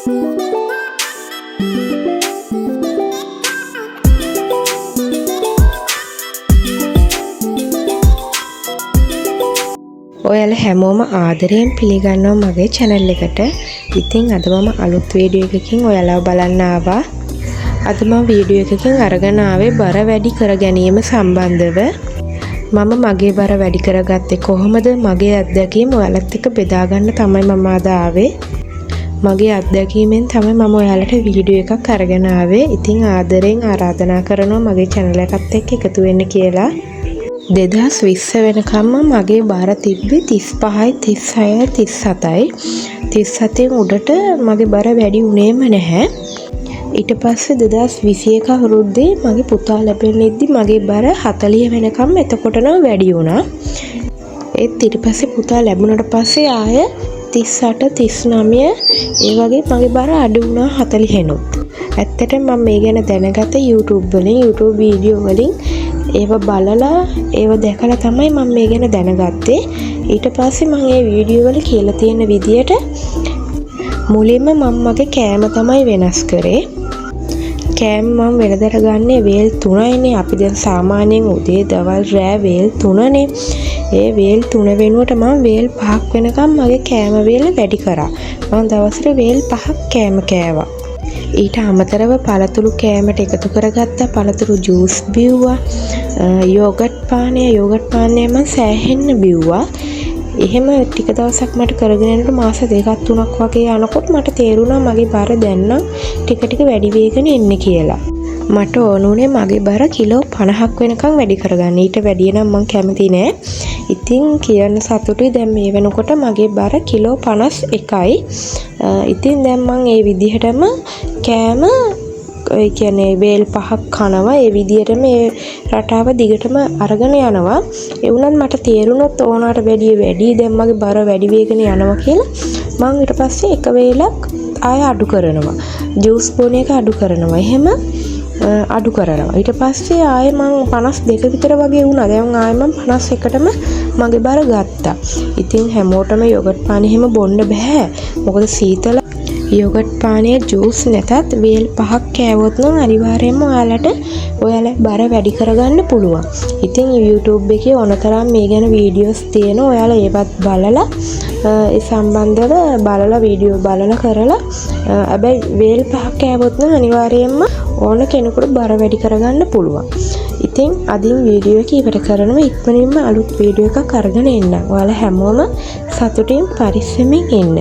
ඔයාලා හැමෝම ආදරයෙන් පිළිගන්නවා මගේ channel එකට. ඉතින් අද මම අලුත් වීඩියෝ එකකින් ඔයාලව බලන්න ආවා. අද මම වීඩියෝ එකකින් අරගෙන ආවේ බර වැඩි කර ගැනීම සම්බන්ධව. මම මගේ බර වැඩි කරගත්තේ කොහොමද? මගේ අත්දැකීම් ඔයාලත් එක්ක බෙදා ගන්න තමයි මම අද ආවේ. මගේ අත්දැකීමෙන් තමයි මම ඔයාලට වීඩියෝ එකක් අරගෙන ආවේ. ඉතින් ආදරෙන් ආරාධනා කරනවා මගේ channel එකත් එක්ක එකතු වෙන්න කියලා. 2020 වෙනකම්ම මගේ බර තිබ්බේ 35යි 36යි 37යි. 37න් උඩට මගේ බර වැඩි වුණේම නැහැ. ඊට පස්සේ 2021 අවුරුද්දේ මගේ පුතා ලැබෙන්නේද්දි මගේ බර 40 වෙනකම් එතකොට නම් වැඩි වුණා. ඒත් ඊට පස්සේ පුතා ලැබුණට පස්සේ ආය 38 39 ඒ වගේ මගේ බර අඩු වුණා 40 නුත්. ඇත්තටම මම මේ ගැන දැනගත්තේ YouTube වලින්, YouTube වීඩියෝ වලින් ඒව බලලා ඒව දැකලා තමයි මම මේ ගැන දැනගත්තේ. ඊට පස්සේ මම මේ වීඩියෝ වල කියලා තියෙන විදියට මුලින්ම මම මගේ කෑම තමයි වෙනස් කරේ. කෑම මම වෙනදට ගන්නේ වේල් 3යිනේ. අපි දැන් සාමාන්‍යයෙන් උදේ දවල් රෑ වේල් 3නේ. ඒ වේල් 3 වෙනුවට මම වේල් 5ක් වෙනකම් මගේ කෑම වේල වැඩි කරා. මම දවසට වේල් 5ක් කෑම කෑවා. ඊට අමතරව පළතුරු කෑමට එකතු කරගත්තා. පළතුරු ජූස් බිව්වා. යෝගට් පානය මම සෑහෙන්න බිව්වා. එහෙම ටික දවසක් මට කරගෙන යනකොට මාස 2ක් 3ක් වගේ යනකොට මට තේරුණා මගේ බර දැන් නම් ටික ටික වැඩි වෙගෙන එන්නේ කියලා. මට ඕනුනේ මගේ බර කිලෝ 50ක් වෙනකම් වැඩි කරගන්න. ඊට වැඩිය නම් මම කැමති නෑ. ඉතින් කියන්න සතුටුයි දැන් මේ වෙනකොට මගේ බර කිලෝ 51යි. ඉතින් දැන් මම මේ විදිහටම කෑම ඒ කියන්නේ වේල් 5ක් කනවා. ඒ විදිහටම මේ රටාව දිගටම අරගෙන යනවා. ඒ වුණත් මට තේරුණොත් ඕනාට වැඩි දැන් මගේ බර වැඩි වෙගෙන යනවා කියලා මම ඊට පස්සේ එක වේලක් ආය අඩු කරනවා. ජූස් බොන එක අඩු කරනවා. එහෙම අඩු කරනවා. ඊට පස්සේ ආයෙ මම 52 විතර වගේ වුණා. දැන් ආයෙ මම 51ටම මගේ බර ගත්තා. ඉතින් හැමෝටම යෝගට් පානි එහෙම බොන්න බෑ. මොකද සීතල යෝගට් පානයේ ජූස් නැතත් වේල් 5ක් කෑවොත් නම් අනිවාර්යයෙන්ම ඔයාලා බර වැඩි කරගන්න පුළුවන්. ඉතින් YouTube එකේ ඕනතරම් මේ ගැන වීඩියෝස් තියෙනවා. ඔයාලා ඒවත් බලලා ඒ සම්බන්ධව බලලා වීඩියෝ බලලා කරලා හැබැයි වේල් 5ක් කෑවොත් නම් අනිවාර්යයෙන්ම ඕන කෙනෙකුට බර වැඩි කරගන්න පුළුවන්. ඉතින් අදින් වීඩියෝ එක ඉවර කරනවා. ඉක්මනින්ම අලුත් වීඩියෝ එකක් අරගෙන එන්න. ඔයාලා හැමෝම සතුටින් පරිස්සමෙන් ඉන්න.